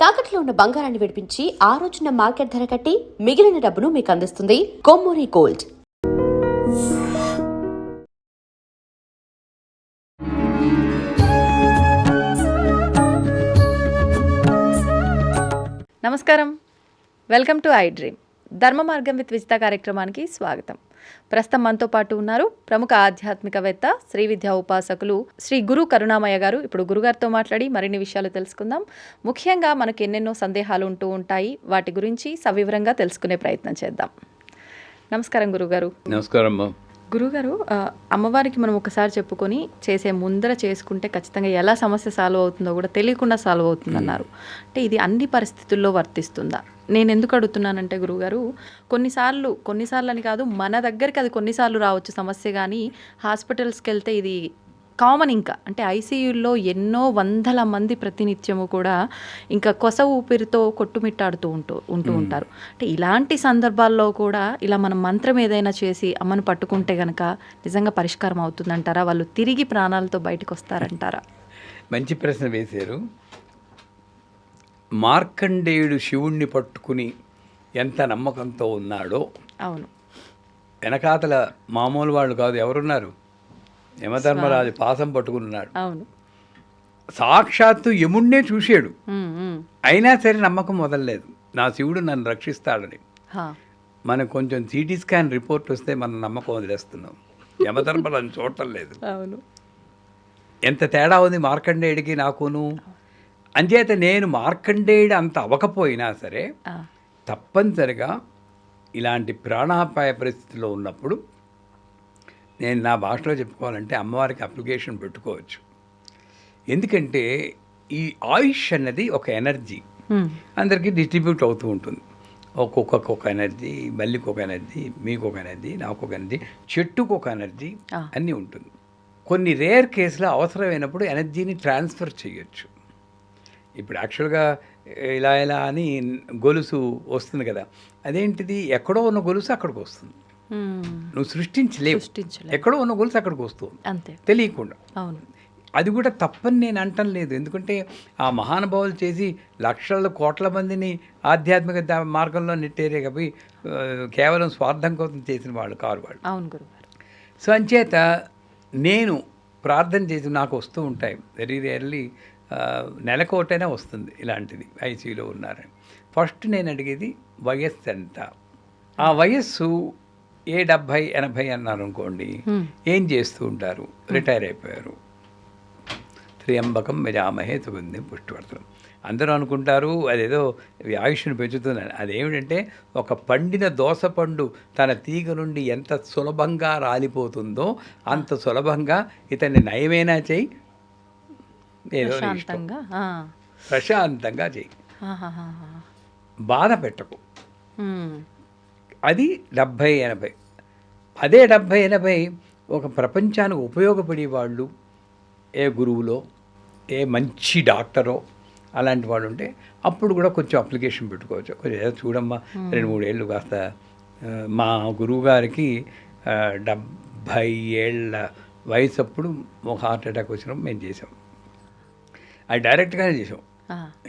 తాకట్లో ఉన్న బంగారాన్ని విడిపించి ఆ రోజున మార్కెట్ ధర కట్టి మిగిలిన డబ్బును మీకు అందిస్తుంది కొమ్మూరి గోల్డ్. నమస్కారం, వెల్కమ్ టు ఐ డ్రీమ్. ధర్మ మార్గం విత్ విజిత కార్యక్రమానికి స్వాగతం. ప్రస్తుతం మనతో పాటు ఉన్నారు ప్రముఖ ఆధ్యాత్మికవేత్త, శ్రీ విద్యా ఉపాసకులు శ్రీ గురు కరుణామయ్య గారు. ఇప్పుడు గురుగారితో మాట్లాడి మరిన్ని విషయాలు తెలుసుకుందాం. ముఖ్యంగా మనకు ఎన్నెన్నో సందేహాలు ఉంటూ ఉంటాయి, వాటి గురించి సవివరంగా తెలుసుకునే ప్రయత్నం చేద్దాం. నమస్కారం గురుగారు. నమస్కారం గురుగారు, అమ్మవారికి మనం ఒకసారి చెప్పుకొని చేసే ముందర చేసుకుంటే ఖచ్చితంగా ఎలా సమస్య సాల్వ్ అవుతుందో కూడా తెలియకుండా సాల్వ్ అవుతుందన్నారు. అంటే ఇది అన్ని పరిస్థితుల్లో వర్తిస్తుందా? నేను ఎందుకు అడుగుతున్నానంటే గురుగారు, కొన్నిసార్లు అని కాదు, మన దగ్గరికి అది కొన్నిసార్లు రావచ్చు సమస్య, కానీ హాస్పిటల్స్కి వెళ్తే ఇది కామన్. ఇంకా అంటే ఐసీయూల్లో ఎన్నో వందల మంది ప్రతినిత్యము కూడా ఇంకా కొస ఊపిరితో కొట్టుమిట్టాడుతూ ఉంటారు. అంటే ఇలాంటి సందర్భాల్లో కూడా ఇలా మనం మంత్రం ఏదైనా చేసి అమ్మను పట్టుకుంటే కనుక నిజంగా పరిష్కారం అవుతుందంటారా? వాళ్ళు తిరిగి ప్రాణాలతో బయటకు వస్తారంటారా? మంచి ప్రశ్న వేశారు. మార్కండేయుడు శివుణ్ణి పట్టుకుని ఎంత నమ్మకంతో ఉన్నాడో, అవును, వెనకాతల మామూలు వాళ్ళు కాదు, ఎవరున్నారు? యమధర్మరాజు పాసం పట్టుకున్నాడు. అవును, సాక్షాత్తు యముణ్ణే చూశాడు. అయినా సరే నమ్మకం వదలలేదు, నా శివుడు నన్ను రక్షిస్తాడని. మనకు కొంచెం సిటీ స్కాన్ రిపోర్ట్ వస్తే మనం నమ్మకం వదిలేస్తున్నాం, యమధర్మరాజు చూడటం లేదు. అవును, ఎంత తేడా ఉంది మార్కండేయుడికి నాకును. అంచేత నేను మార్కండేయుడు అంత అవ్వకపోయినా సరే తప్పనిసరిగా ఇలాంటి ప్రాణాపాయ పరిస్థితిలో ఉన్నప్పుడు నేను నా భాషలో చెప్పుకోవాలంటే అమ్మవారికి అప్లికేషన్ పెట్టుకోవచ్చు. ఎందుకంటే ఈ ఆయుష్ అన్నది ఒక ఎనర్జీ, అందరికీ డిస్ట్రిబ్యూట్ అవుతూ ఉంటుంది. ఒక్కొక్కరికి ఒక ఎనర్జీ, బల్లికి ఒక ఎనర్జీ, మీకు ఒక ఎనర్జీ, నాకు ఒక ఎనర్జీ, చెట్టుకు ఒక ఎనర్జీ, అన్నీ ఉంటుంది. కొన్ని రేర్ కేసులో అవసరమైనప్పుడు ఎనర్జీని ట్రాన్స్ఫర్ చేయొచ్చు. ఇప్పుడు యాక్చువల్గా ఇలా అని గొలుసు వస్తుంది కదా, అదేంటిది? ఎక్కడో ఉన్న గొలుసు అక్కడికి వస్తుంది, నువ్వు సృష్టించలేవు. ఎక్కడో ఉన్న గొలుసు అక్కడికి వస్తుంది అంతే, తెలియకుండా. అవును, అది కూడా తప్పని నేను అంటం లేదు. ఎందుకంటే ఆ మహానుభావులు చేసి లక్షల కోట్ల మందిని ఆధ్యాత్మిక మార్గంలో నెట్టేరే కాబట్టి కేవలం స్వార్థం కోసం చేసిన వాళ్ళు కారు వాళ్ళు. అవును గురుగారు. సో అంచేత నేను ప్రార్థన చేసి నాకు వస్తూ ఉంటాయి వెరీ రేర్లీ, నెలకోటైనా వస్తుంది ఇలాంటిది, ఐసీయూలో ఉన్నారని. ఫస్ట్ నేను అడిగేది వయస్సు ఎంత. ఆ వయస్సు 70-80 అన్నారు అనుకోండి, ఏం చేస్తూ ఉంటారు? రిటైర్ అయిపోయారు. త్ర్యంబకం యజామహే సుగంధిం పుష్టివర్ధనం. అందరూ అనుకుంటారు అదేదో ఆయుష్ను పెంచుతుందని. అదేమిటంటే ఒక పండిన దోసపండు తన తీగ నుండి ఎంత సులభంగా రాలిపోతుందో అంత సులభంగా ఇతన్ని నయమైనా చేయి, ఏదో ప్రశాంతంగా చేయి, బాధ పెట్టకు. అది 70-80. అదే 70-80 ఒక ప్రపంచానికి ఉపయోగపడే వాళ్ళు, ఏ గురువులో, ఏ మంచి డాక్టరో అలాంటి వాళ్ళు ఉంటే అప్పుడు కూడా కొంచెం అప్లికేషన్ పెట్టుకోవచ్చు. కొంచెం ఏదో చూడమ్మా, 2-3 ఏళ్ళు కాస్త. మా గురువు గారికి 70 ఏళ్ళ వయసు అప్పుడు ఒక హార్ట్ అటాక్ వచ్చినప్పుడు మేము చేసాం. అది డైరెక్ట్గానే చేసాం.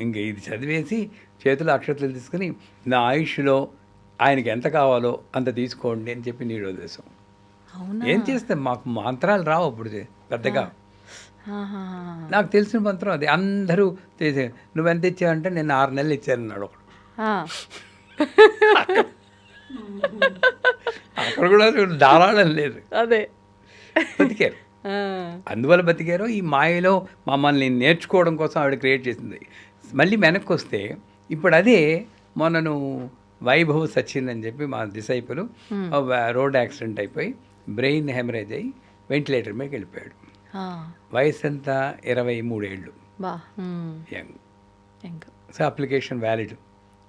ఇంక ఇది చదివేసి చేతులు అక్షతలు తీసుకుని నా ఆయుష్లో ఆయనకి ఎంత కావాలో అంత తీసుకోండి అని చెప్పి నీళ్ళు వదిలేసాం. ఏం చేస్తాం, మాకు మంత్రాలు రావు అప్పుడు పెద్దగా. నాకు తెలిసిన మంత్రం అది, అందరూ చేసే. నువ్వెంత ఇచ్చావంటే నేను 6 నెలలు ఇచ్చానన్నాడు ఒకడు. అక్కడ కూడా ధారాళం లేదు, అదే బతికారు. అందువల్ల బతికారు. ఈ మాయలో మమ్మల్ని నేర్చుకోవడం కోసం ఆవిడ క్రియేట్ చేసింది. మళ్ళీ వెనక్కి వస్తే ఇప్పుడు అదే మొన్నను వైభవ్ సచిన్ అని చెప్పి మా డిసైపుల్ రోడ్ యాక్సిడెంట్ అయిపోయి బ్రెయిన్ హెమరేజ్ అయ్యి వెంటిలేటర్ మీదకి వెళ్ళిపోయాడు. వయసు ఎంత? 23 ఏళ్ళు, యంగ్. సో అప్లికేషన్ వ్యాలిడ్,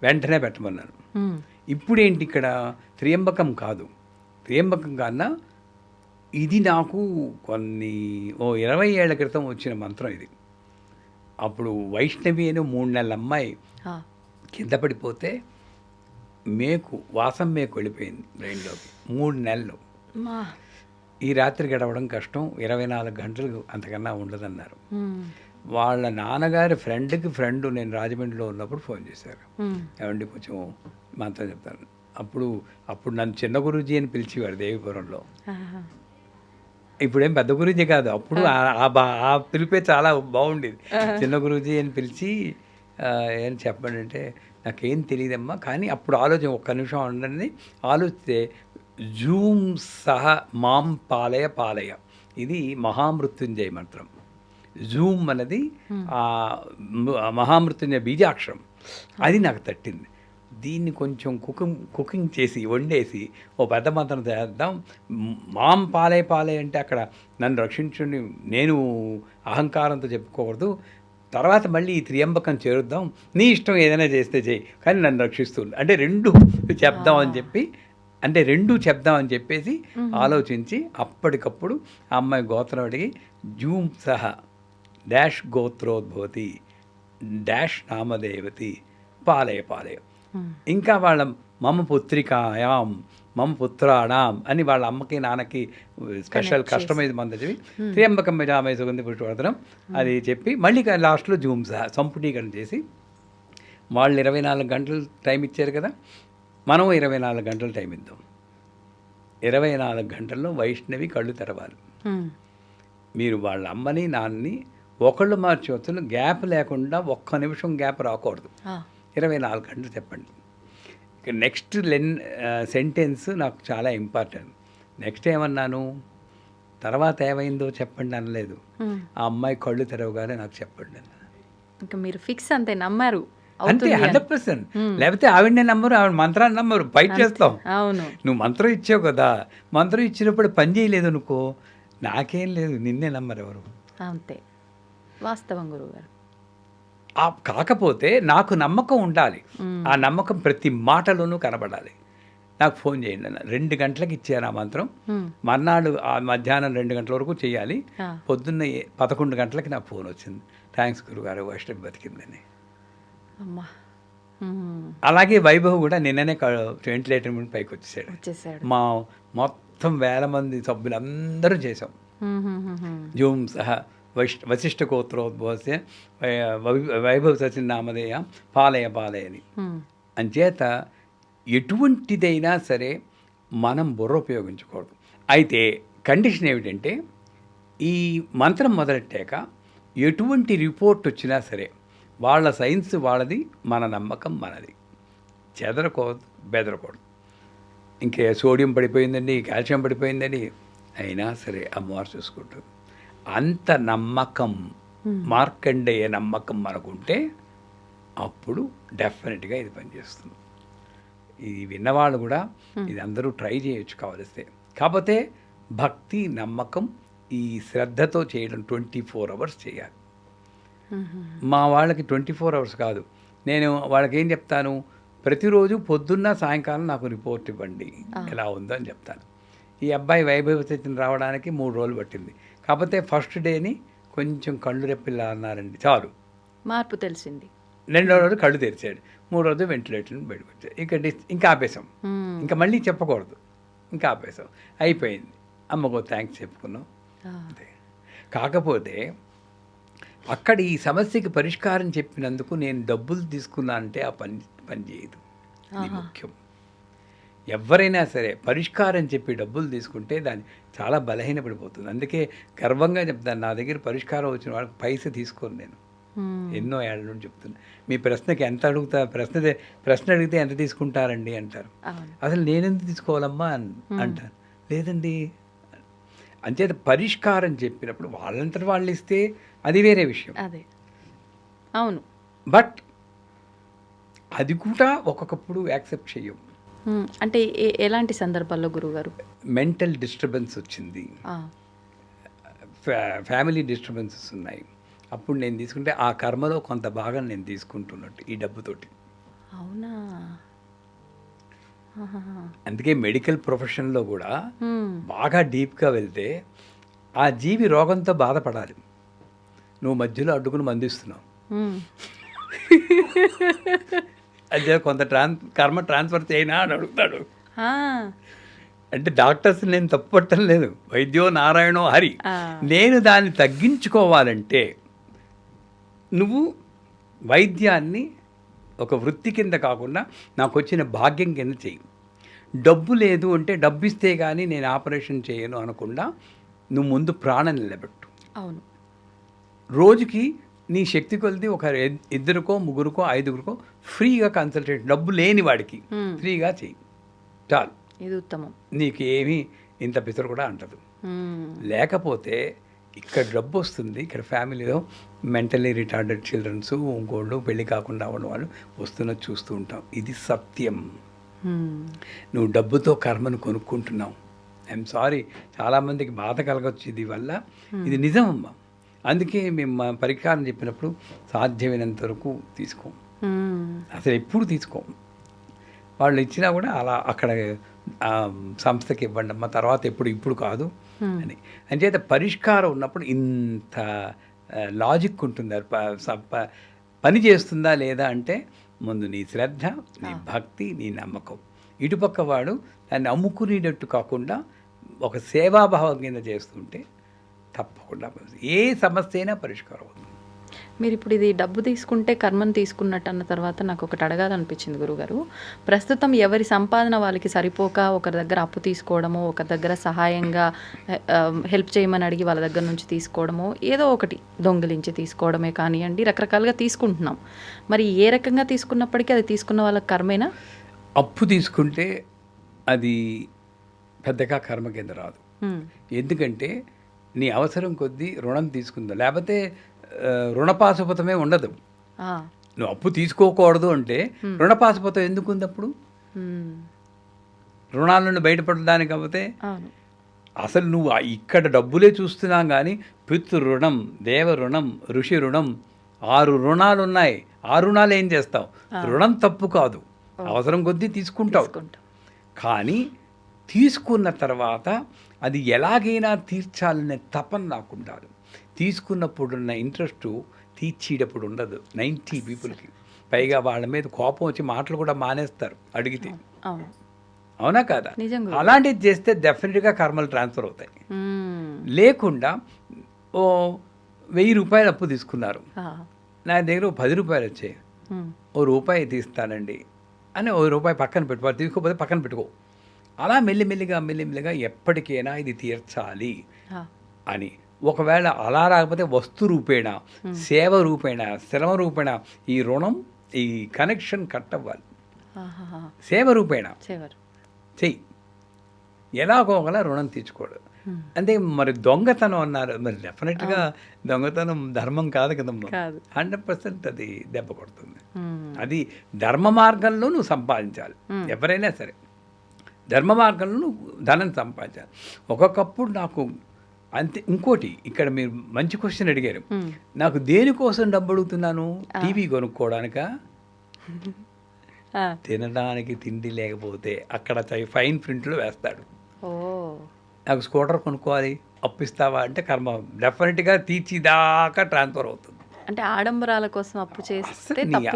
వెంటనే పెట్టమన్నాను. ఇప్పుడేంటి ఇక్కడ త్ర్యంబకం కాదు, త్ర్యంబకం కన్నా ఇది నాకు 20 ఏళ్ల క్రితం వచ్చిన మంత్రం ఇది. అప్పుడు వైష్ణవి అని 3 నెలల అమ్మాయి కింద పడిపోతే వాసం మేకు వెళ్ళిపోయింది బ్రెయిన్లోకి. 3 నెలలు. ఈ రాత్రి గడవడం కష్టం, 24 గంటలు అంతకన్నా ఉండదన్నారు. వాళ్ళ నాన్నగారి ఫ్రెండ్ నేను రాజమండ్రిలో ఉన్నప్పుడు ఫోన్ చేశారు. ఏమండి కొంచెం మంత్రం చెప్తాను. అప్పుడు నన్ను చిన్న గురూజీ అని పిలిచేవారు దేవిపురంలో. ఇప్పుడేం పెద్ద గురూజీ కాదు, అప్పుడు ఆ పిలిపే చాలా బాగుండేది. చిన్న గురూజీ అని పిలిచి ఏం చెప్పండి అంటే, నాకేం తెలియదమ్మా, కానీ అప్పుడు ఒక్క నిమిషం ఉండండి, ఆలోచిస్తే జూమ్ సహ మాం పాలయ ఇది మహామృత్యుంజయ మంత్రం. జూమ్ అన్నది మహామృత్యుంజయ బీజాక్షరం. అది నాకు తట్టింది. దీన్ని కొంచెం కుకింగ్ చేసి వండేసి ఓ పెద్ద మంత్రం చేద్దాం. మాం పాలే అంటే అక్కడ నన్ను రక్షించుని నేను అహంకారంతో చెప్పుకోకూడదు. తర్వాత మళ్ళీ ఈ త్రియంబకం చేరుద్దాం, నీ ఇష్టం ఏదైనా చేస్తే చేయి, కానీ నన్ను రక్షిస్తుంది అంటే రెండు చెప్దామని చెప్పేసి ఆలోచించి అప్పటికప్పుడు ఆ అమ్మాయి గోత్రం అడిగి జూమ్ సహ డాష్ గోత్రోద్భవతి డాష్ నామదేవతి పాలయ ఇంకా వాళ్ళ మమ పుత్రికాయాం మమ పుత్రాణం అని వాళ్ళ అమ్మకి నాన్నకి స్పెషల్ కస్టమైజ్ మంది చెప్పి త్రియంబకం జామయ సుగంధి పుష్పవర్ధనం అది చెప్పి మళ్ళీ లాస్ట్లో జూమ్ సహా సంపుటీకరణ చేసి వాళ్ళు 24 గంటలు టైం ఇచ్చారు కదా, మనం 24 గంటలు టైం ఇద్దాం. 24 గంటల్లో వైష్ణవి కళ్ళు తెరవాలి. మీరు వాళ్ళ అమ్మని నాన్నని ఒకళ్ళు మార్చవచ్చును, గ్యాప్ లేకుండా ఒక్క నిమిషం గ్యాప్ రాకూడదు. 24 గంటలు చెప్పండి. ఇక నెక్స్ట్ సెంటెన్స్ నాకు చాలా ఇంపార్టెంట్. నెక్స్ట్ ఏమన్నాను, తర్వాత ఏమైందో చెప్పండి అనలేదు. ఆ అమ్మాయి కళ్ళు తెరవగానే నాకు చెప్పండి అన్నాను. ఇంకా మీరు ఫిక్స్ అంతే, నమ్మారు అంతే 100%. లేకపోతే ఆవిడనే నమ్మరు, ఆవిడ మంత్రాన్ని నమ్మరు, ఫైట్ చేస్తాం. అవును, నువ్వు మంత్రం ఇచ్చావు కదా, మంత్రం ఇచ్చినప్పుడు పని చేయలేదు అనుకో, నాకేం లేదు, నిన్నే నమ్మరు ఎవరు. అంతే వాస్తవం గురువుగారు. కాకపోతే నాకు నమ్మకం ఉండాలి, ఆ నమ్మకం ప్రతి మాటలోనూ కనబడాలి. నాకు ఫోన్ చేయండి అన్న. 2 గంటలకు ఇచ్చారు ఆ మంత్రం. మర్నాడు ఆ మధ్యాహ్నం 2 గంటల వరకు చేయాలి. పొద్దున్న 11 గంటలకి నాకు ఫోన్ వచ్చింది, థ్యాంక్స్ గురుగారు వైష్ణవి బతికిందని. అలాగే వైభవ్ కూడా నిన్ననే వెంటిలేటర్ మీద పైకి వచ్చేసాడు. మా మొత్తం 1000 మంది సభ్యులందరూ చేసాం జూమ్ సహా. వశిష్ఠ గోత్రోద్భవస్య వైభవ సచిన్నామధేయ పాలయ అని. అంచేత ఎటువంటిదైనా సరే మనం బుర్ర ఉపయోగించకూడదు. అయితే కండిషన్ ఏమిటంటే, ఈ మంత్రం మొదలెట్టాక ఎటువంటి రిపోర్ట్ వచ్చినా సరే వాళ్ళ సైన్స్ వాళ్ళది, మన నమ్మకం మనది. చెదరకూడదు, బెదరకూడదు. ఇంకే సోడియం పడిపోయిందండి, కాల్షియం పడిపోయిందండి, అయినా సరే అమ్మవారు చూసుకుంటుంది. అంత నమ్మకం, మార్కండేయ నమ్మకం మనకుంటే అప్పుడు డెఫినెట్గా ఇది పనిచేస్తుంది. ఇది విన్నవాళ్ళు కూడా ఇది అందరూ ట్రై చేయొచ్చు కావలిస్తే. కాకపోతే భక్తి, నమ్మకం, ఈ శ్రద్ధతో చేయడం 24 అవర్స్ చేయాలి. మా వాళ్ళకి 24 అవర్స్ కాదు, నేను వాళ్ళకి ఏం చెప్తాను, ప్రతిరోజు పొద్దున్న సాయంకాలం నాకు రిపోర్ట్ ఇవ్వండి ఎలా ఉందో అని చెప్తాను. ఈ అబ్బాయి వైభవ స్థితిని రావడానికి 3 రోజులు పట్టింది. కాకపోతే ఫస్ట్ డేని కొంచెం కళ్ళు రెప్పిల్లా అన్నారండి, చాలు మార్పు తెలిసింది. 2వ రోజు కళ్ళు తెరిచాడు, 3వ రోజు వెంటిలేటర్ బయటకు వచ్చాడు. ఇంకా ఆపేసాం, ఇంకా మళ్ళీ చెప్పకూడదు, ఇంకా ఆపేసాం, అయిపోయింది. అమ్మకో థ్యాంక్స్ చెప్పుకున్నాం అంతే. కాకపోతే అక్కడ ఈ సమస్యకి పరిష్కారం చెప్పినందుకు నేను డబ్బులు తీసుకున్నా అంటే ఆ పని చేయదు. ఇది ముఖ్యం. ఎవరైనా సరే పరిష్కారం చెప్పి డబ్బులు తీసుకుంటే దాన్ని చాలా బలహీనపడిపోతుంది. అందుకే గర్వంగా చెప్తాను, నా దగ్గర పరిష్కారం వచ్చిన వాళ్ళకి పైసా తీసుకోను నేను. ఎన్నో ఏళ్ళ నుండి చెప్తున్నా. మీ ప్రశ్నకి ఎంత అడుగుతా, ప్రశ్న అడిగితే ఎంత తీసుకుంటారండి అంటారు. అసలు నేనెందుకు తీసుకోవాలమ్మా అంటాను. లేదండి, అంచేత పరిష్కారం చెప్పినప్పుడు వాళ్ళంతటి వాళ్ళు ఇస్తే అది వేరే విషయం. అదే అవును, బట్ అది కూడా ఒక్కొక్కప్పుడు యాక్సెప్ట్ చెయ్యం. అంటే ఎలాంటి సందర్భాల్లో గురువుగారు? మెంటల్ డిస్టర్బెన్స్ వచ్చింది, ఫ్యామిలీ డిస్టర్బెన్సెస్ ఉన్నాయి, అప్పుడు నేను తీసుకుంటే ఆ కర్మలో కొంత భాగం నేను తీసుకుంటున్నట్టు ఈ డబ్బుతోటి. అవునా? అందుకే మెడికల్ ప్రొఫెషన్లో కూడా బాగా డీప్గా వెళ్తే ఆ జీవి రోగంతో బాధపడాలి, నువ్వు మధ్యలో అడ్డుకుని మందిస్తున్నావు. అదే కొంత కర్మ ట్రాన్స్ఫర్ చేయనా అని అడుగుతాడు. అంటే డాక్టర్స్ నేను తప్పట్టం లేదు, వైద్యో నారాయణో హరి. నేను దాన్ని తగ్గించుకోవాలంటే నువ్వు వైద్యాన్ని ఒక వృత్తి కింద కాకుండా నాకు వచ్చిన భాగ్యం కింద చెయ్యి. డబ్బు లేదు అంటే డబ్బు ఇస్తే కానీ నేను ఆపరేషన్ చేయను అనకుండా నువ్వు ముందు ప్రాణం నిలబెట్టు. అవును. రోజుకి నీ శక్తి కొలిది ఒక 2కో 3కో 5కో ఫ్రీగా కన్సల్టేషన్, డబ్బు లేని వాడికి ఫ్రీగా చెయ్యి చాలు. ఇది ఉత్తమం. నీకు ఏమీ ఇంత పిసరు కూడా అంటదు. లేకపోతే ఇక్కడ డబ్బు వస్తుంది, ఇక్కడ ఫ్యామిలీలో మెంటలీ రిటార్డెడ్ చిల్డ్రన్స్, ఇంకోళ్ళు పెళ్ళి కాకుండా ఉన్న వాళ్ళు వస్తున్నది చూస్తూ ఉంటాం. ఇది సత్యం. నువ్వు డబ్బుతో కర్మను కొనుక్కుంటున్నావు. ఐఎమ్ సారీ, చాలామందికి బాధ కలగచ్చు ఇది వల్ల. ఇది నిజమమ్మా. అందుకే మేము మా పరిష్కారం చెప్పినప్పుడు సాధ్యమైనంత వరకు తీసుకోం, అసలు ఎప్పుడు తీసుకోం. వాళ్ళు ఇచ్చినా కూడా అలా అక్కడ సంస్థకి ఇవ్వండి అమ్మ, తర్వాత ఇప్పుడు కాదు అని. అంచేత పరిష్కారం ఉన్నప్పుడు ఇంత లాజిక్ ఉంటుంది. పని చేస్తుందా లేదా అంటే ముందు నీ శ్రద్ధ, నీ భక్తి, నీ నమ్మకం. ఇటుపక్క వాడు దాన్ని అమ్ముకునేటట్టు కాకుండా ఒక సేవాభావం కింద చేస్తుంటే తప్పకుండా ఏ సమస్య అయినా పరిష్కారం అవుతుంది. మీరు ఇప్పుడు ఇది డబ్బు తీసుకుంటే కర్మను తీసుకున్నట్టు అన్న తర్వాత నాకు ఒకటి అడగాలనిపించింది గురుగారు. ప్రస్తుతం ఎవరి సంపాదన వాళ్ళకి సరిపోక ఒకరి దగ్గర అప్పు తీసుకోవడమో, ఒకరి దగ్గర సహాయంగా హెల్ప్ చేయమని అడిగి వాళ్ళ దగ్గర నుంచి తీసుకోవడమో, ఏదో ఒకటి దొంగిలించి తీసుకోవడమే కానివ్వండి, రకరకాలుగా తీసుకుంటున్నాం. మరి ఏ రకంగా తీసుకున్నప్పటికీ అది తీసుకున్న వాళ్ళకి కర్మేనా? అప్పు తీసుకుంటే అది పెద్దగా కర్మ కింద రాదు. ఎందుకంటే నీ అవసరం కొద్దీ రుణం తీసుకుందా, లేకపోతే రుణపాశుపతమే ఉండదు. నువ్వు అప్పు తీసుకోకూడదు అంటే రుణపాశుపతం ఎందుకు ఉంది? అప్పుడు రుణాల నుండి బయటపడడానికి. కాకపోతే అసలు నువ్వు ఇక్కడ డబ్బులే చూస్తున్నాం కానీ పితృ రుణం, దేవ రుణం, ఋషి రుణం, 6 రుణాలు ఉన్నాయి. ఆ రుణాలు ఏం చేస్తావు? రుణం తప్పు కాదు, అవసరం కొద్దీ తీసుకుంటావు. కానీ తీసుకున్న తర్వాత అది ఎలాగైనా తీర్చాలనే తపన నాకు ఉండాలి. తీసుకున్నప్పుడున్న ఇంట్రెస్ట్ తీర్చేటప్పుడు ఉండదు 90 పీపుల్కి. పైగా వాళ్ళ మీద కోపం వచ్చి మాటలు కూడా మానేస్తారు అడిగితే. అవునా కాదా? అలాంటిది చేస్తే డెఫినెట్గా కర్మలు ట్రాన్స్ఫర్ అవుతాయి. లేకుండా ఓ 1000 రూపాయలు అప్పు తీసుకున్నారు, నా దగ్గర ఓ 10 రూపాయలు వచ్చాయి, ఓ రూపాయి తీస్తానండి అని ఓ రూపాయి పక్కన పెట్టుకోవాలి. తీసుకోకపోతే పక్కన పెట్టుకో. అలా మెల్లిమెల్లిగా ఎప్పటికైనా ఇది తీర్చాలి అని. ఒకవేళ అలా రాకపోతే వస్తు రూపేణ, సేవ రూపేణ, శ్రమ రూపేణ ఈ రుణం, ఈ కనెక్షన్ కట్ అవ్వాలి. సేవ రూపేణ చెయ్యి, ఎలాగోగలా రుణం తీర్చుకోడు. అంటే మరి దొంగతనం అన్నారు, మరి డెఫినెట్గా దొంగతనం ధర్మం కాదు కదమ్మా. 100% అది దెబ్బ కొడుతుంది. అది ధర్మ మార్గంలో నువ్వు సంపాదించాలి. ఎవరైనా సరే ధర్మ మార్గంలో నువ్వు ధనం సంపాదించాలి. ఒక్కొక్కప్పుడు నాకు అంతే. ఇంకోటి, ఇక్కడ మీరు మంచి క్వశ్చన్ అడిగారు. నాకు దేనికోసం డబ్బు అడుగుతున్నాను? టీవీ కొనుక్కోవడానికా? తినడానికి తిండి లేకపోతే అక్కడ ఫైన్ ప్రింట్లో వేస్తాడు. నాకు స్కూటర్ కొనుక్కోవాలి, అప్పిస్తావా అంటే కర్మ డెఫినెట్గా తీర్చిదాకా ట్రాన్స్ఫర్ అవుతుంది. అంటే ఆడంబరాల కోసం అప్పు చేస్తే నీ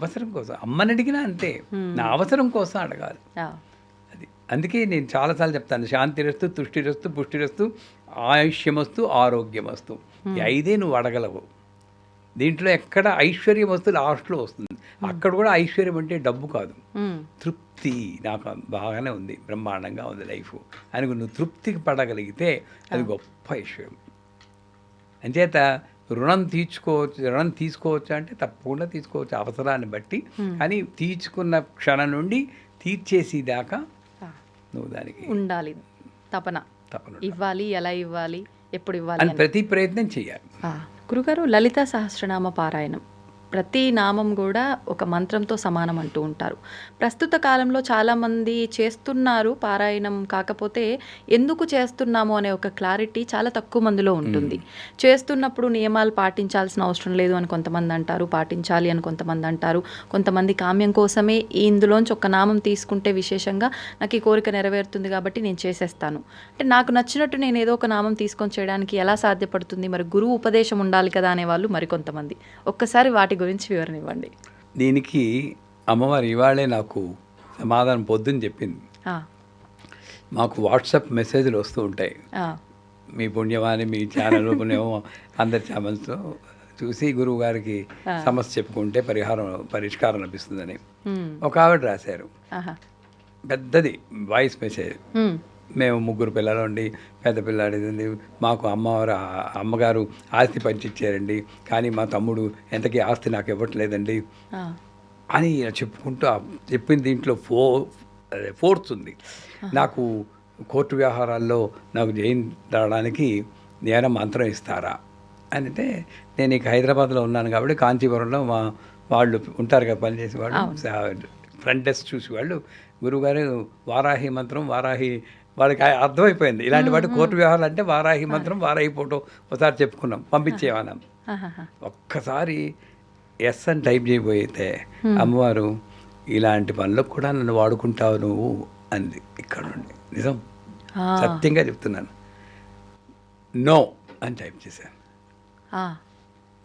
అవసరం కోసం అమ్మని అడిగినా అంతే, నా అవసరం కోసం అడగాలి. అది అందుకే నేను చాలాసార్లు చెప్తాను, శాంతిరస్తు, తుష్టిరస్తు, పుష్టిరస్తు, ఆయుష్యమస్తు, ఆరోగ్యమస్తు. ఈ 5 నువ్వు అడగలవు. దీంట్లో ఎక్కడ ఐశ్వర్యం వస్తు లాస్ట్లో వస్తుంది. అక్కడ కూడా ఐశ్వర్యం అంటే డబ్బు కాదు, తృప్తి. నాకు బాగానే ఉంది, బ్రహ్మాండంగా ఉంది లైఫ్ అని నువ్వు తృప్తికి పడగలిగితే అది గొప్ప ఐశ్వర్యం. అంచేత రుణం తీసుకోవచ్చు అంటే తప్పకుండా తీసుకోవచ్చు అవసరాన్ని బట్టి. కానీ తీసుకున్న క్షణం నుండి తీర్చేసేదాకా నువ్వు దానికి ఉండాలి. తపన ఇవ్వాలి, ఎలా ఇవ్వాలి, ఎప్పుడు ఇవ్వాలి అని ప్రతి ప్రయత్నం చేయాలి. గురుగారు, లలితా సహస్రనామ పారాయణం ప్రతి నామం కూడా ఒక మంత్రంతో సమానం అంటూ ఉంటారు. ప్రస్తుత కాలంలో చాలామంది చేస్తున్నారు పారాయణం, కాకపోతే ఎందుకు చేస్తున్నాము అనే ఒక క్లారిటీ చాలా తక్కువ మందిలో ఉంటుంది. చేస్తున్నప్పుడు నియమాలు పాటించాల్సిన అవసరం లేదు అని కొంతమంది అంటారు, పాటించాలి అని కొంతమంది అంటారు. కొంతమంది కామ్యం కోసమే ఇందులోంచి ఒక నామం తీసుకుంటే విశేషంగా నాకు ఈ కోరిక నెరవేరుతుంది కాబట్టి నేను చేసేస్తాను అంటే, నాకు నచ్చినట్టు నేను ఏదో ఒక నామం తీసుకొని చేయడానికి ఎలా సాధ్యపడుతుంది? మరి గురువు ఉపదేశం ఉండాలి కదా అనేవాళ్ళు మరికొంతమంది. ఒక్కసారి వాటి గురించి వివరణ ఇవ్వండి. దీనికి అమ్మవారు ఇవాళే నాకు సమాధానం పొద్దున్న చెప్పింది. మాకు వాట్సాప్ మెసేజ్లు వస్తూ ఉంటాయి, మీ పుణ్యమాని మీ ఛానల్ పుణ్యమో అందరి ఛానల్స్లో చూసి గురువు గారికి సమస్య చెప్పుకుంటే పరిష్కారం లభిస్తుందని ఒక ఆవిడ రాశారు. పెద్దది వాయిస్ మెసేజ్. మేము 3 పిల్లలు ఉండి పెద్ద పిల్లాడిది, మాకు అమ్మగారు ఆస్తి పంచిచ్చారండి, కానీ మా తమ్ముడు ఎంతకీ ఆస్తి నాకు ఇవ్వట్లేదండి అని చెప్పుకుంటూ చెప్పిన దీంట్లో ఫోర్స్ ఉంది. నాకు కోర్టు వ్యవహారాల్లో నాకు జైన్ రావడానికి నేరం మంత్రం ఇస్తారా అని అంటే, నేను ఇక హైదరాబాద్లో ఉన్నాను కాబట్టి కాంచీపురంలో వాళ్ళు ఉంటారు కదా పనిచేసే వాళ్ళు, ఫ్రంట్ డెస్క్ చూసి వాళ్ళు, గురువుగారు వారాహి మంత్రం, వాళ్ళకి అర్థమైపోయింది ఇలాంటి వాటి కోర్టు వ్యవహారాలు అంటే వారాహి మంత్రం, వారాహి ఫోటో ఒకసారి చెప్పుకున్నాం, పంపించేవాళ్ళం. ఒక్కసారి ఎస్ అని టైప్ చేయబోయితే అమ్మవారు ఇలాంటి పనులకు కూడా నన్ను వాడుకుంటావు నువ్వు అంది. ఇక్కడ నుండి నిజం, సత్యంగా చెప్తున్నాను, నో అని టైప్ చేశాను.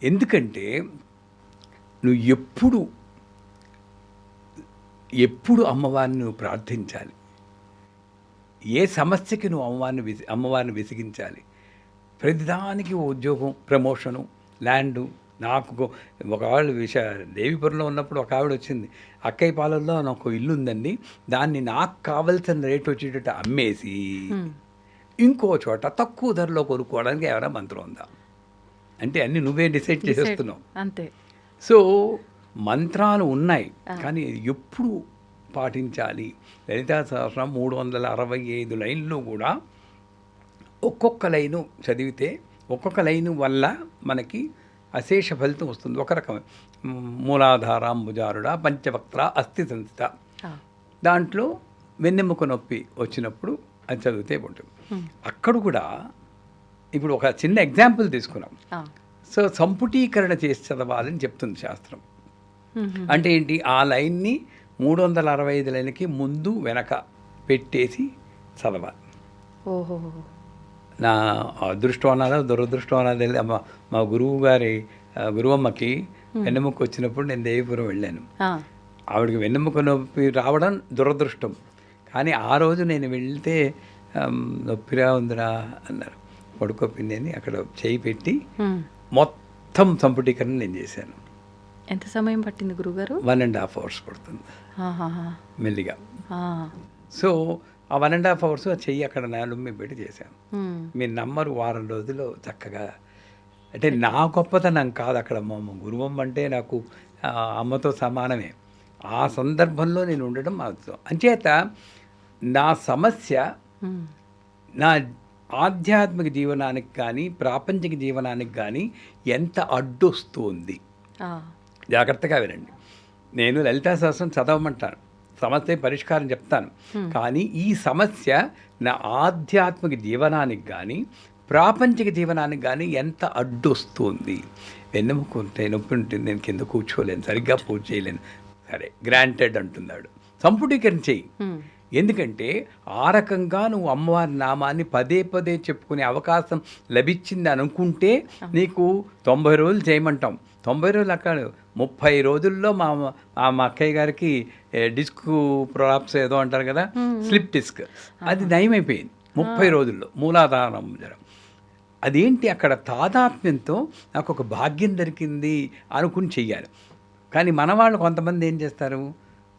ఎందుకంటే నువ్వు ఎప్పుడు అమ్మవారిని నువ్వు ప్రార్థించాలి, ఏ సమస్యకి నువ్వు అమ్మవారిని విసిగించాలి. ప్రతిదానికి ఉద్యోగం, ప్రమోషను, ల్యాండు. నాకు ఒకవేళ దేవీపురంలో ఉన్నప్పుడు ఒక ఆవిడ వచ్చింది, అక్కయ్య పాలల్లో నాకు ఇల్లు ఉందండి, దాన్ని నాకు కావలసిన రేటు వచ్చేటట్టు అమ్మేసి ఇంకో చోట తక్కువ ధరలో కొనుక్కోవడానికి ఏమైనా మంత్రం ఉందా అంటే అన్నీ నువ్వే డిసైడ్ చేసేస్తున్నావు. అంతే. సో మంత్రాలు ఉన్నాయి, కానీ ఎప్పుడు పాటించాలి. లలితా సహస్రం 365 లైన్లు కూడా ఒక్కొక్క లైను చదివితే ఒక్కొక్క లైను వల్ల మనకి అశేష ఫలితం వస్తుంది. ఒక రకం మూలాధారాంబుజారుడ పంచవక్త్ర అస్థి సంస్థ, దాంట్లో వెన్నెముక నొప్పి వచ్చినప్పుడు అది చదివితే ఉంటుంది. అక్కడ కూడా ఇప్పుడు ఒక చిన్న ఎగ్జాంపుల్ తీసుకున్నాం. సో సంపుటీకరణ చేసి చదవాలని చెప్తుంది శాస్త్రం. అంటే ఏంటి, ఆ లైన్ని 365 లైన్కి ముందు వెనక పెట్టేసి చదవాలి. ఓహో, నా అదృష్టం అన్నదా దురదృష్టం అన్నది మా గురువమ్మకి వెన్నెముక వచ్చినప్పుడు నేను దేవీపురం వెళ్ళాను. ఆవిడకి వెన్నెముక నొప్పి రావడం దురదృష్టం, కానీ ఆ రోజు నేను వెళ్తే నొప్పిరా ఉందిరా అన్నారు. పడుకోపింది అని అక్కడ చేయి పెట్టి మొత్తం సంపుటీకరణ నేను చేశాను. ఎంత సమయం పట్టింది గురుగారు? 1.5 hours పడుతుంది మెల్లిగా. సో ఆ 1.5 hours ఆ చెయ్యి అక్కడ నాలుగు పెట్టి చేశాను. మీరు నమ్మరు, వారం రోజుల్లో చక్కగా. అంటే నా గొప్పతనం కాదు, అక్కడ మా గురువమ్మ అంటే నాకు అమ్మతో సమానమే. ఆ సందర్భంలో నేను ఉండడం అర్థం. అంచేత నా సమస్య నా ఆధ్యాత్మిక జీవనానికి కానీ ప్రాపంచిక జీవనానికి కానీ ఎంత అడ్డొస్తుంది. జాగ్రత్తగా వినండి. నేను లలితా సహస్రం చదవమంటాను, సమస్య పరిష్కారం చెప్తాను, కానీ ఈ సమస్య నా ఆధ్యాత్మిక జీవనానికి కానీ ప్రాపంచిక జీవనానికి కానీ ఎంత అడ్డొస్తుంది. వెన్నెముక ఉంటే నొప్పి ఉంటుంది, నేను కింద కూర్చోలేను, సరిగ్గా పూజ చేయలేను. సరే గ్రాంటెడ్ అంటున్నాడు, సంపుటీకరణ చెయ్యి. ఎందుకంటే ఆ రకంగా నువ్వు అమ్మవారి నామాన్ని పదే పదే చెప్పుకునే అవకాశం లభించింది అనుకుంటే నీకు 90 రోజులు చేయమంటాం. 90 రోజులు అక్కడ 30 రోజుల్లో మా అక్కయ్య గారికి డిస్క్ ప్రొలాప్స్ ఏదో అంటారు కదా, స్లిప్ డిస్క్, అది నయమైపోయింది 30 రోజుల్లో. మూలాధారం జ్వరం. అదేంటి, అక్కడ తాదాత్మ్యంతో నాకు ఒక భాగ్యం దొరికింది అనుకుని చెయ్యాలి. కానీ మన వాళ్ళు కొంతమంది ఏం చేస్తారు,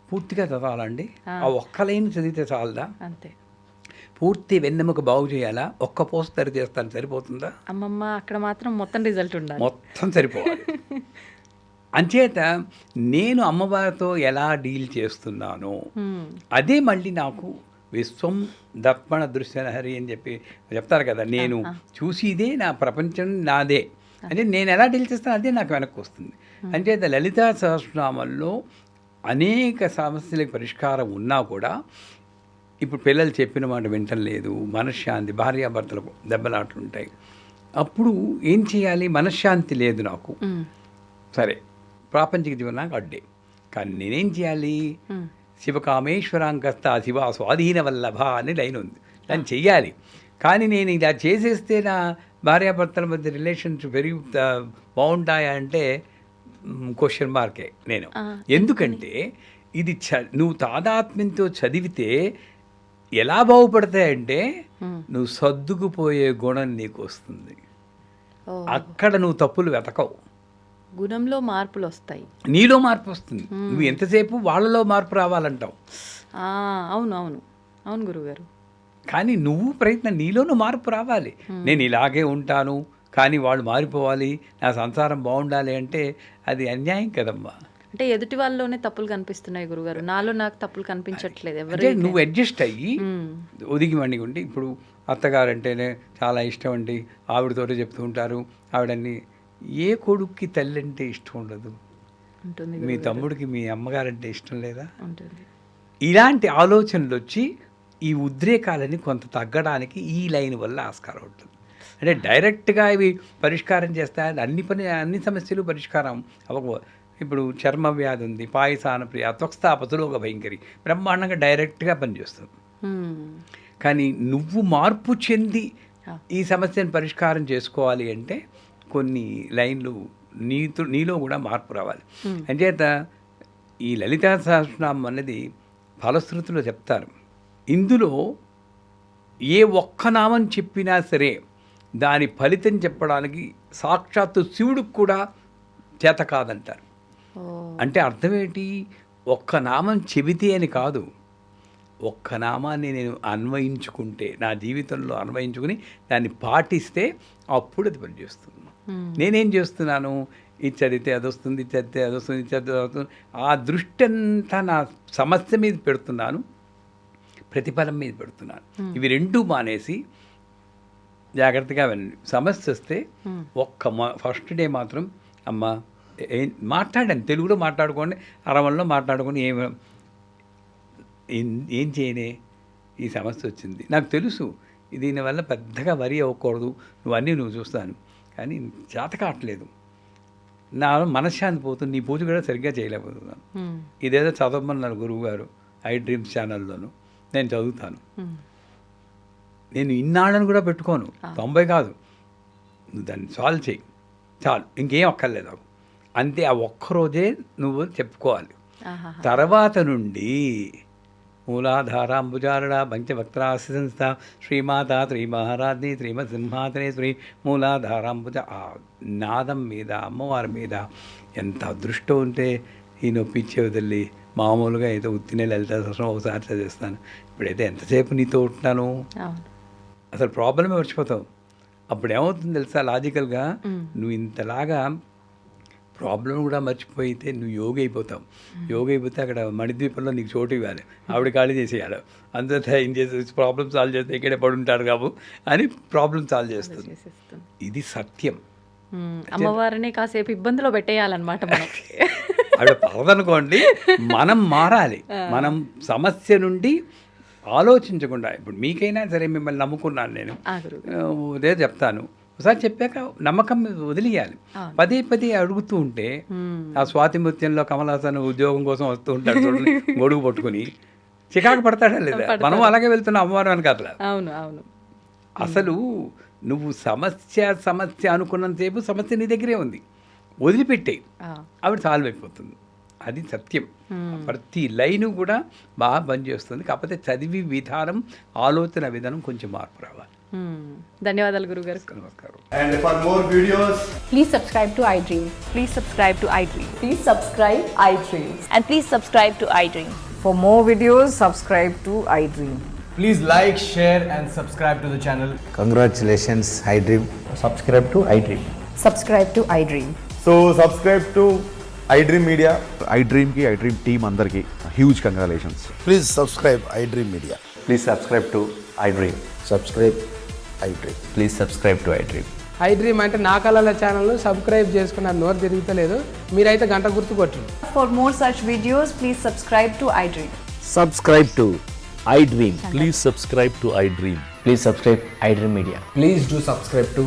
పూర్తిగా చదవాలండి, ఆ ఒక్క లైన్ చదివితే చాలదా, అంతే. పూర్తి వెన్నెముక బాగు చేయాలా, ఒక్క పోస్ట్ తరి చేస్తాను సరిపోతుందా? అమ్మమ్మ అక్కడ మాత్రం మొత్తం రిజల్ట్ ఉండాలి, మొత్తం సరిపోవాలి. అంచేత నేను అమ్మవారితో ఎలా డీల్ చేస్తున్నానో అదే మళ్ళీ నాకు విశ్వం దర్పణ దృశ్యహరి అని చెప్తారు కదా, నేను చూసిదే నా ప్రపంచం నాదే అంటే నేను ఎలా డీల్ చేస్తాను అదే నాకు వెనక్కి వస్తుంది. అంచేత లలితా సహస్రనామంలో అనేక సమస్యలకు పరిష్కారం ఉన్నా కూడా ఇప్పుడు పిల్లలు చెప్పిన మాట వింటం లేదు, మనశ్శాంతి, భార్యాభర్తలకు దెబ్బలాట్లు ఉంటాయి. అప్పుడు ఏం చేయాలి, మనశ్శాంతి లేదు నాకు, సరే ప్రాపంచిక జీవనానికి అడ్డే, కానీ నేనేం చేయాలి, శివకామేశ్వరాంకస్త శివ స్వాధీన వల్లభ అని లైన్ ఉంది, దాన్ని చెయ్యాలి. కానీ నేను ఇలా చేసేస్తే నా భార్యాభర్తల మధ్య రిలేషన్స్ పెరిగి బాగుంటాయా అంటే క్వశ్చన్ మార్కే నేను. ఎందుకంటే ఇది నువ్వు తాదాత్మ్యంతో చదివితే ఎలా బాగుపడతాయంటే నువ్వు సర్దుకుపోయే గుణం నీకు వస్తుంది. అక్కడ నువ్వు తప్పులు వెతకవు, గుణంలో మార్పులు వస్తాయి. నీలో మార్పు వస్తుంది. నువ్వు ఎంతసేపు వాళ్ళలో మార్పు రావాలంటావు. అవును అవును అవును గురుగారు. కానీ నువ్వు ప్రయత్నం, నీలోనూ మార్పు రావాలి. నేను ఇలాగే ఉంటాను కానీ వాళ్ళు మారిపోవాలి, నా సంసారం బాగుండాలి అంటే అది అన్యాయం కదమ్మా. అంటే ఎదుటి వాళ్ళలోనే తప్పులు కనిపిస్తున్నాయి గురుగారు, నాలో నాకు తప్పులు కనిపించట్లేదు. అంటే నువ్వు అడ్జస్ట్ అయ్యి ఒదిగి మండి ఉండి, ఇప్పుడు అత్తగారంటేనే చాలా ఇష్టం అండి, ఆవిడతోటే చెప్తూ ఉంటారు. ఆవిడన్ని ఏ కొడుక్కి తల్లి అంటే ఇష్టం ఉండదు? ఉంటుంది. మీ తమ్ముడికి మీ అమ్మగారంటే ఇష్టం లేదా? ఉంటుంది. ఇలాంటి ఆలోచనలు వచ్చి ఈ ఉద్రేకాలని కొంత తగ్గడానికి ఈ లైన్ వల్ల ఆస్కారం ఉంటుంది. అంటే డైరెక్ట్గా ఇవి పరిష్కారం చేస్తాయి అన్ని సమస్యలు పరిష్కారం అవ్వక. ఇప్పుడు చర్మ వ్యాధి ఉంది, పాయసాన ప్రియ, త్వక్స్థాపతులు ఒక భయంకరి బ్రహ్మాండంగా డైరెక్ట్గా పనిచేస్తుంది. కానీ నువ్వు మార్పు చెంది ఈ సమస్యను పరిష్కారం చేసుకోవాలి అంటే కొన్ని లైన్లు నీలో కూడా మార్పు రావాలి. అంచేత ఈ లలితా సహస్రనామం అనేది ఫలశ్రుతిలో చెప్తారు. ఇందులో ఏ ఒక్క నామం చెప్పినా సరే దాని ఫలితం చెప్పడానికి సాక్షాత్తు శివుడికి కూడా చేత కాదంటారు. అంటే అర్థం ఏంటి? ఒక్క నామం చెబితే అని కాదు, ఒక్క నామాన్ని నేను అన్వయించుకుంటే, నా జీవితంలో అన్వయించుకుని దాన్ని పాటిస్తే అప్పుడు అది పనిచేస్తుంది. నేనేం చేస్తున్నాను? ఇది చదివితే అది వస్తుంది, ఇది చదివితే అది వస్తుంది, ఇది చదివితే అది వస్తుంది. ఆ దృష్టి అంతా నా సమస్య మీద పెడుతున్నాను, ప్రతిఫలం మీద పెడుతున్నాను. ఇవి రెండూ మానేసి జాగ్రత్తగా వెళ్ళండి. సమస్య వస్తే ఫస్ట్ డే మాత్రం అమ్మ మాట్లాడండి, తెలుగులో మాట్లాడుకోండి, అరవల్లో మాట్లాడుకొని ఏం చేయనే ఈ సమస్య వచ్చింది, నాకు తెలుసు దీనివల్ల పెద్దగా వరి అవ్వకూడదు, నువ్వు చూస్తాను కానీ చేత కావట్లేదు, నా మనశ్శాంతి పోతుంది, నీ పూజ కూడా సరిగ్గా చేయలేకపోతున్నాను. ఇదేదో చదవమన్నారు గురువు గారు ఐ డ్రీమ్స్ ఛానల్లోను, నేను చదువుతాను. నేను ఇన్నాళ్ళని కూడా పెట్టుకోను, 90 కాదు, నువ్వు దాన్ని సాల్వ్ చేయి చాలు, ఇంకేం అక్కర్లేదు నాకు అంతే. ఆ ఒక్కరోజే నువ్వు చెప్పుకోవాలి. తర్వాత నుండి మూలాధారాంబుజారణ పంచభక్తరాశి సంస్థ శ్రీమాత శ్రీ మహారాజ్ని శ్రీమద్ సింహాసనే శ్రీ మూలాధారాంబుజ ఆ నాదం మీద, అమ్మవారి మీద ఎంత అదృష్టం ఉంటే ఈ నొప్పిచ్చే వదిలి మామూలుగా ఏదో ఉత్తినే లలిత సహస్రం ఒకసారి చదివేస్తాను. ఇప్పుడైతే ఎంతసేపు నీతో ఉంటున్నాను, అసలు ప్రాబ్లమే మర్చిపోతావు. అప్పుడు ఏమవుతుంది తెలుసా? లాజికల్గా నువ్వు ఇంతలాగా ప్రాబ్లం కూడా మర్చిపోయితే నువ్వు యోగి అయిపోతావు. యోగి అయిపోతే అక్కడ మణిద్వీపంలో నీకు చోటు ఇవ్వాలి, ఆవిడ ఖాళీ చేసేయాలి, అంతా ఏం చేసి ప్రాబ్లం సాల్వ్ చేస్తే ఇక్కడే పడుంటాడు కాబు అని ప్రాబ్లం సాల్వ్ చేస్తుంది. ఇది సత్యం. అమ్మవారిని కాసేపు ఇబ్బందిలో పెట్టేయాలన్నమాట. ఆవిడ పడదనుకోండి, మనం మారాలి. మనం సమస్య నుండి ఆలోచించకుండా, ఇప్పుడు మీకైనా సరే మిమ్మల్ని నమ్ముకున్నాను నేను, అదే చెప్తాను, ఒకసారి చెప్పాక నమ్మకం వదిలేయాలి. పదే పదే అడుగుతూ ఉంటే ఆ స్వాతి ముత్యంలో కమల్ హాసన్ ఉద్యోగం కోసం వస్తూ ఉంటాడు చూడండి, గొడుగు పట్టుకుని చికాకు పడతాడా లేదా? మనం అలాగే వెళ్తున్నాం అమ్మవారు అని కదా. అవును అవును. అసలు నువ్వు సమస్య అనుకున్నంతసేపు సమస్య నీ దగ్గరే ఉంది, వదిలిపెట్టే ఆవిడ సాల్వ్ అయిపోతుంది. అది సత్యం. ప్రతి లైను కూడా బాగా పనిచేస్తుంది. కాకపోతే చదివి విధానం, ఆలోచన విధానం కొంచెం మార్పు రావాలి. ధన్యవాదాలు గురుగారు. నమస్కారం. And for more videos, please subscribe to iDream. Please subscribe to iDream. Please subscribe iDream. And please subscribe to iDream. For more videos, subscribe to iDream. please like, share and subscribe to the channel. Congratulations, iDream. Subscribe to iDream. Subscribe to iDream. So subscribe to iDream Media. iDream ki iDream team andarki huge congratulations. Please subscribe iDream Media. Please subscribe to iDream. Subscribe iDream. Please subscribe to iDream. iDream అంటే నా కళల channel subscribe చేసుకున్నారు, నోరు తిరుగుతలేదు, మీరైతే గంట గుర్తు కొట్టండి. For more such videos, please subscribe to iDream. Subscribe to iDream. Please subscribe to iDream. Please subscribe iDream Media. Please do subscribe to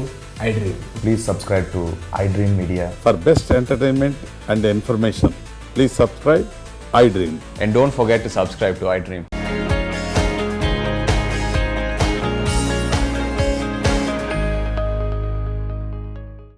iDream. Please subscribe to iDream Media. For best entertainment and information, please subscribe iDream. And don't forget to subscribe to iDream.